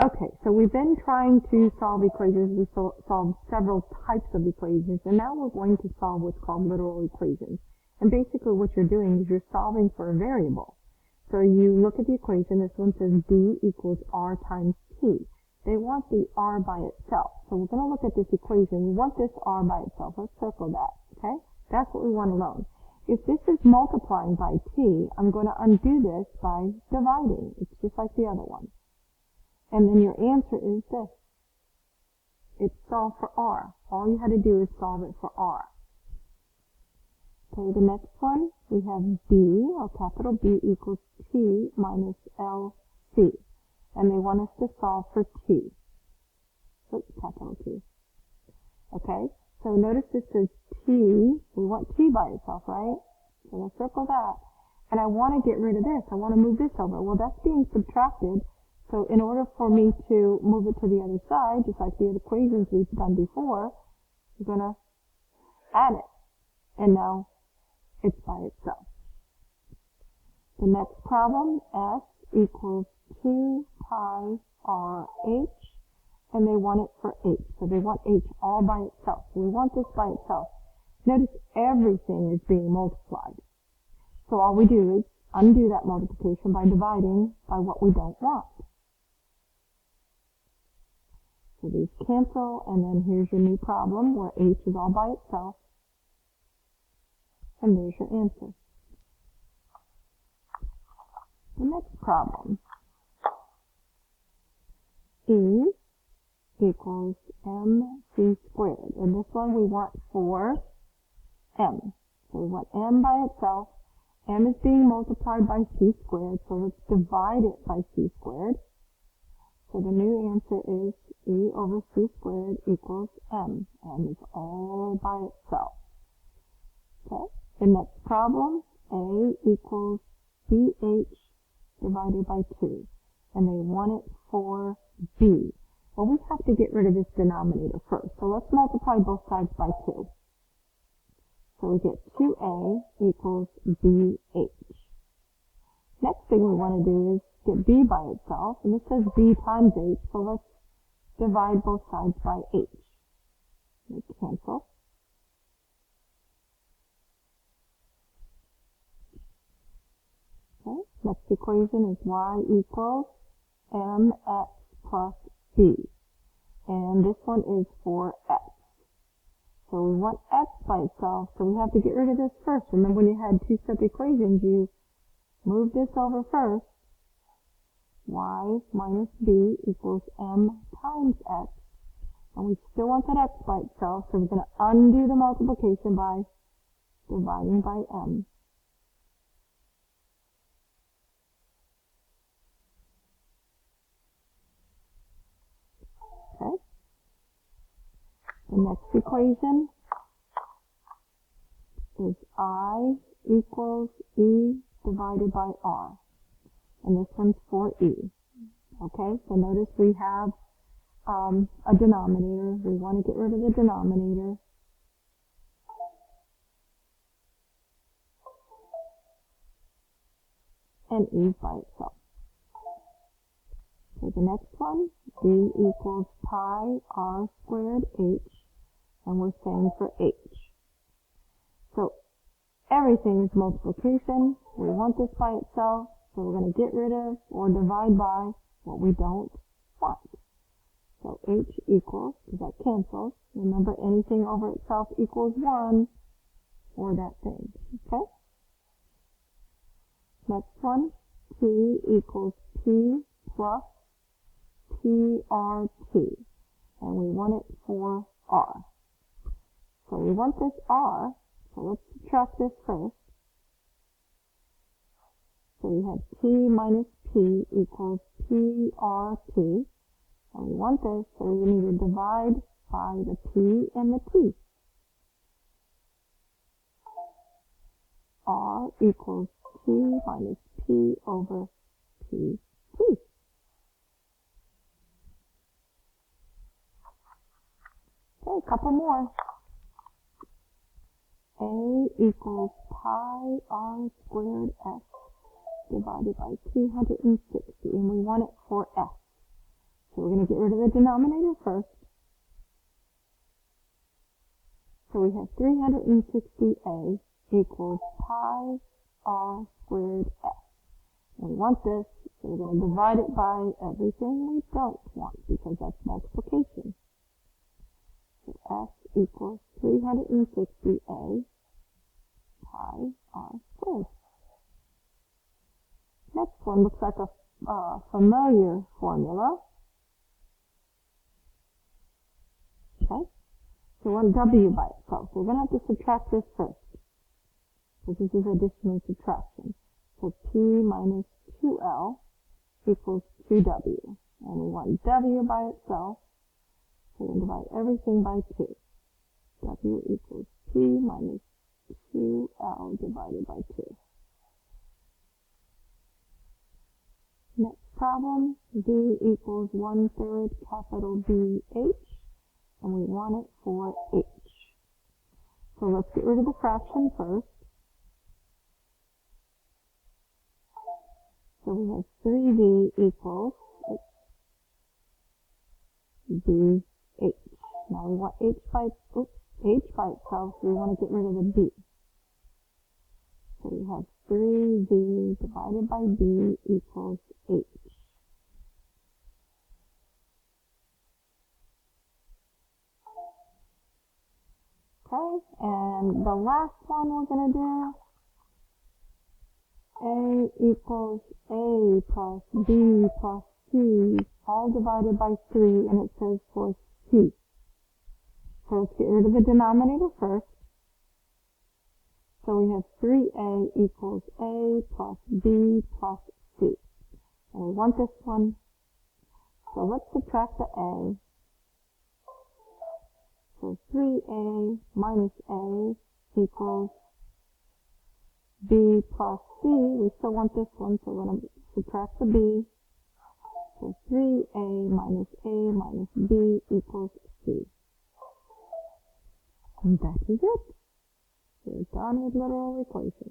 Okay, so we've been trying to solve equations. We solved several types of equations, and now we're going to solve what's called literal equations. And basically what you're doing is you're solving for a variable. So you look at the equation. This one says b equals r times t. They want the r by itself. So we're going to look at this equation. We want this r by itself. Let's circle that, okay? That's what we want alone. If this is multiplying by t, I'm going to undo this by dividing. It's just like the other one. And then your answer is this. It's solved for r. All you had to do is solve it for r. Okay, the next one, we have b, or capital B, equals t minus LC. And they want us to solve for t. Oops, capital T. Okay, so notice this says t. We want t by itself, right? So let's circle that. And I want to get rid of this. I want to move this over. Well, that's being subtracted. So in order for me to move it to the other side, just like the equations we've done before, we're going to add it. And now it's by itself. The next problem, S equals 2 pi RH, and they want it for H. So they want H all by itself. So we want this by itself. Notice everything is being multiplied. So all we do is undo that multiplication by dividing by what we don't want. So these cancel, and then here's your new problem where H is all by itself. And there's your answer. The next problem. E equals mc squared. And this one we want for m. So we want m by itself. M is being multiplied by c squared, so let's divide it by c squared. So the new answer is e over c squared equals m. M is all by itself. Okay. The next problem, a equals bh divided by 2. And they want it for b. Well, we have to get rid of this denominator first. So let's multiply both sides by 2. So we get 2a equals bh. Next thing we want to do is get b by itself. And this says b times h. So let's divide both sides by h. Let's cancel. Okay. Next equation is y equals mx plus b. And this one is for x. So we want x by itself, so we have to get rid of this first. Remember when you had two separate equations, you move this over first. Y minus b equals m times x. And we still want that x by itself, so we're going to undo the multiplication by dividing by m. Okay. The next equation is I equals E divided by R. And this one's for E. Okay, so notice we have a denominator. We want to get rid of the denominator. And E by itself. So the next one, E equals pi R squared H, and we're saying for H. So everything is multiplication. We want this by itself, so we're going to get rid of or divide by what we don't want. So H equals, because that cancels. Remember, anything over itself equals 1 for that thing. Okay? Next one, T equals P plus PRT, and we want it for R. So we want this R, so let's subtract this first. So we have T minus P equals PRT, and we want this, so we need to divide by the P and the T. R equals T minus P over PT. Okay, a couple more. A equals pi R squared S divided by 260, and we want it for S. So we're going to get rid of the denominator first. So we have 360a equals pi r squared s. And we want this, so we're going to divide it by everything we don't want, because that's multiplication. So s equals 360a pi r squared. Next one looks like a familiar formula. Okay, so one w by itself. So we're going to have to subtract this first, because this is addition and subtraction. So p minus 2l equals 2w. And we want w by itself, so we're going to divide everything by 2. W equals p minus 2l divided by 2. Next problem, b equals 1/3 capital BH, and we want it for h. So let's get rid of the fraction first. So we have 3b equals bh. Now we want h by itself, so we want to get rid of the b. So we have 3b divided by b equals h. Okay, and the last one we're going to do, a equals a plus b plus c, all divided by 3, and it says for c. So let's get rid of the denominator first. So we have 3a equals a plus b plus c. And we want this one, so let's subtract the a. So 3a minus a equals b plus c. We still want this one, so we're going to subtract the b. So 3a minus b equals c. And that is it. We're done with literal equations.